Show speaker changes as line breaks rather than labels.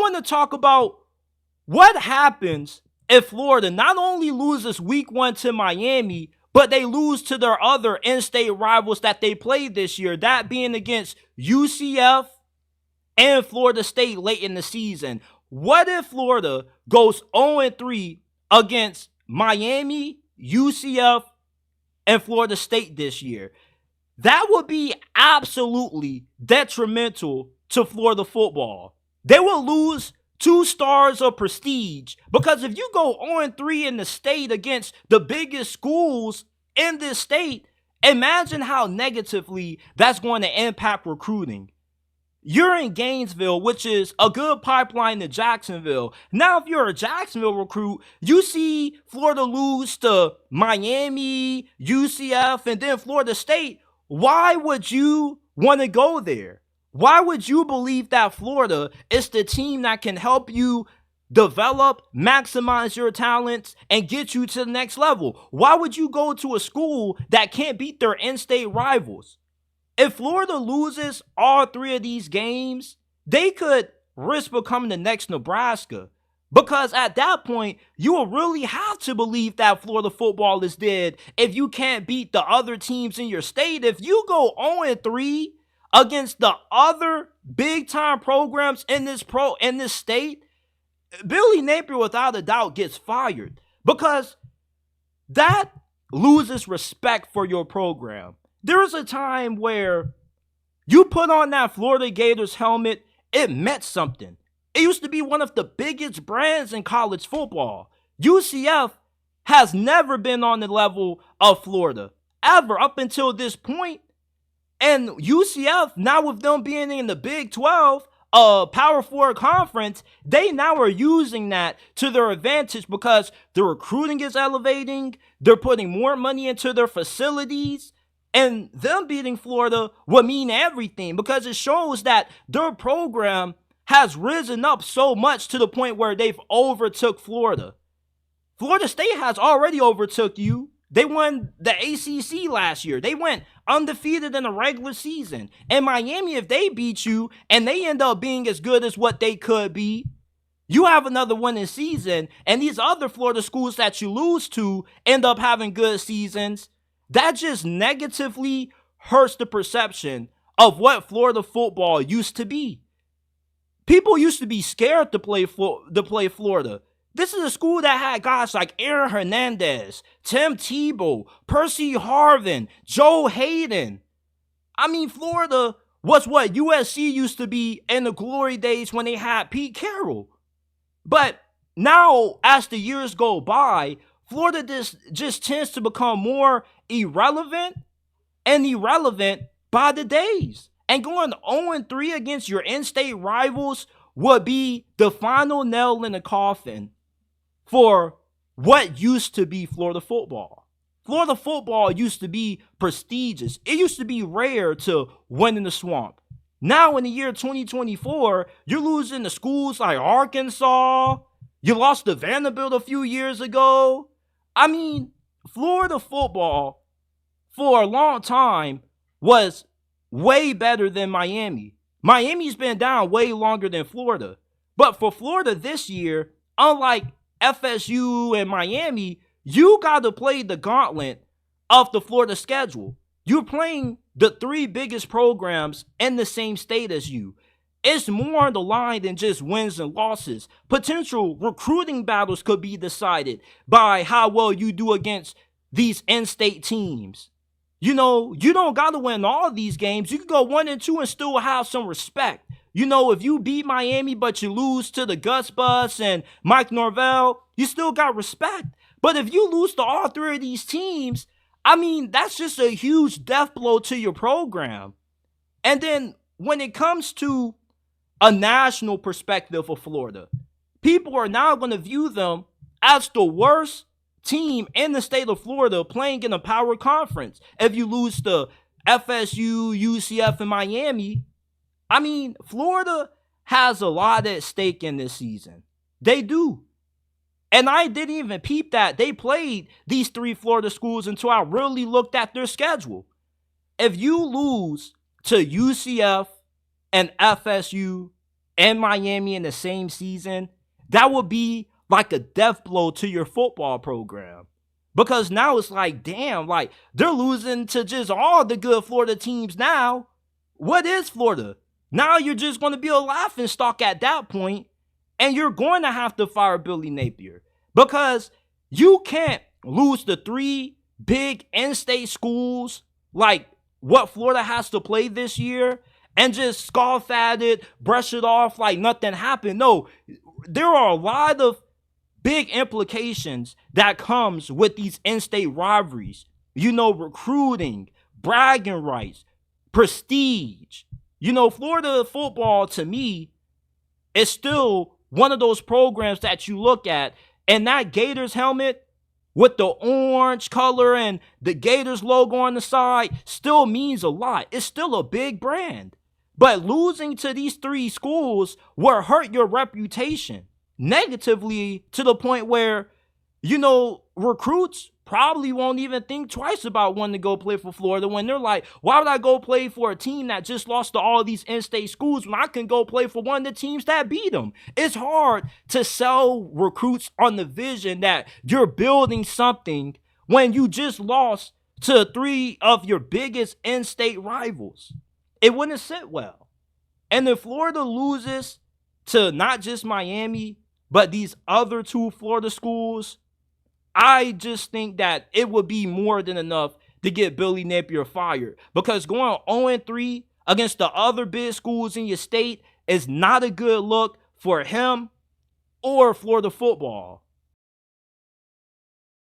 want to talk about what happens if Florida not only loses week 1 to Miami, but they lose to their other in-state rivals that they played this year, that being against UCF and Florida State late in the season. What if Florida goes 0-3 against Miami, UCF, and Florida State this year? That would be absolutely detrimental to Florida football. They will lose 2 stars of prestige, because if you go 0-3 in the state against the biggest schools in this state, imagine how negatively that's going to impact recruiting. You're in Gainesville, which is a good pipeline to Jacksonville. Now, if you're a Jacksonville recruit, you see Florida lose to Miami, UCF, and then Florida State. Why would you want to go there? Why would you believe that Florida is the team that can help you develop, maximize your talents, and get you to the next level? Why would you go to a school that can't beat their in-state rivals? If Florida loses all 3 of these games, they could risk becoming the next Nebraska. Because at that point, you will really have to believe that Florida football is dead if you can't beat the other teams in your state. If you go 0-3 against the other big-time programs in this state, Billy Napier, without a doubt, gets fired, because that loses respect for your program. There was a time where you put on that Florida Gators helmet, it meant something. It used to be one of the biggest brands in college football. UCF has never been on the level of Florida, ever, up until this point. And UCF, now with them being in the Big 12, Power 4 conference, they now are using that to their advantage, because the recruiting is elevating. They're putting more money into their facilities. And them beating Florida would mean everything, because it shows that their program has risen up so much to the point where they've overtook Florida. Florida State has already overtook you. They won the ACC last year. They went undefeated in the regular season. And Miami, if they beat you and they end up being as good as what they could be, you have another winning season. And these other Florida schools that you lose to end up having good seasons. That just negatively hurts the perception of what Florida football used to be. People used to be scared to play Florida. This is a school that had guys like Aaron Hernandez, Tim Tebow, Percy Harvin, Joe Hayden. I mean, Florida was what USC used to be in the glory days when they had Pete Carroll. But now, as the years go by, Florida just tends to become more irrelevant by the days. And going 0-3 against your in-state rivals would be the final nail in the coffin for what used to be Florida football. Florida football used to be prestigious. It used to be rare to win in the swamp. Now in the year 2024, you're losing to schools like Arkansas. You lost to Vanderbilt a few years ago. I mean, Florida football for a long time was way better than Miami. Miami's been down way longer than Florida. But for Florida this year, unlike FSU and Miami, you got to play the gauntlet of the Florida schedule. You're playing the 3 biggest programs in the same state as you. It's more on the line than just wins and losses. Potential recruiting battles could be decided by how well you do against these in-state teams. You know, you don't got to win all of these games. You can go 1-2 and still have some respect. You know, if you beat Miami but you lose to the Gus Bus and Mike Norvell, you still got respect. But if you lose to all 3 of these teams, I mean, that's just a huge death blow to your program. And then when it comes to a national perspective of Florida, people are now going to view them as the worst team in the state of Florida playing in a power conference. If you lose to FSU, UCF, and Miami, I mean, Florida has a lot at stake in this season. They do. And I didn't even peep that they played these 3 Florida schools until I really looked at their schedule. If you lose to UCF and FSU and Miami in the same season, that would be like a death blow to your football program. Because now it's like, damn, like they're losing to just all the good Florida teams now. What is Florida? Now you're just going to be a laughing stock at that point, and you're going to have to fire Billy Napier because you can't lose the 3 big in-state schools like what Florida has to play this year and just scoff at it, brush it off like nothing happened. No, there are a lot of big implications that comes with these in-state rivalries. You know, recruiting, bragging rights, prestige. You know, Florida football to me is still one of those programs that you look at, and that Gators helmet with the orange color and the Gators logo on the side still means a lot. It's still a big brand. But losing to these 3 schools will hurt your reputation negatively to the point where, you know, recruits probably won't even think twice about wanting to go play for Florida when they're like, why would I go play for a team that just lost to all these in-state schools when I can go play for one of the teams that beat them? It's hard to sell recruits on the vision that you're building something when you just lost to 3 of your biggest in-state rivals. It wouldn't sit well. And if Florida loses to not just Miami, but these other 2 Florida schools, I just think that it would be more than enough to get Billy Napier fired. Because going 0-3 against the other big schools in your state is not a good look for him or Florida football.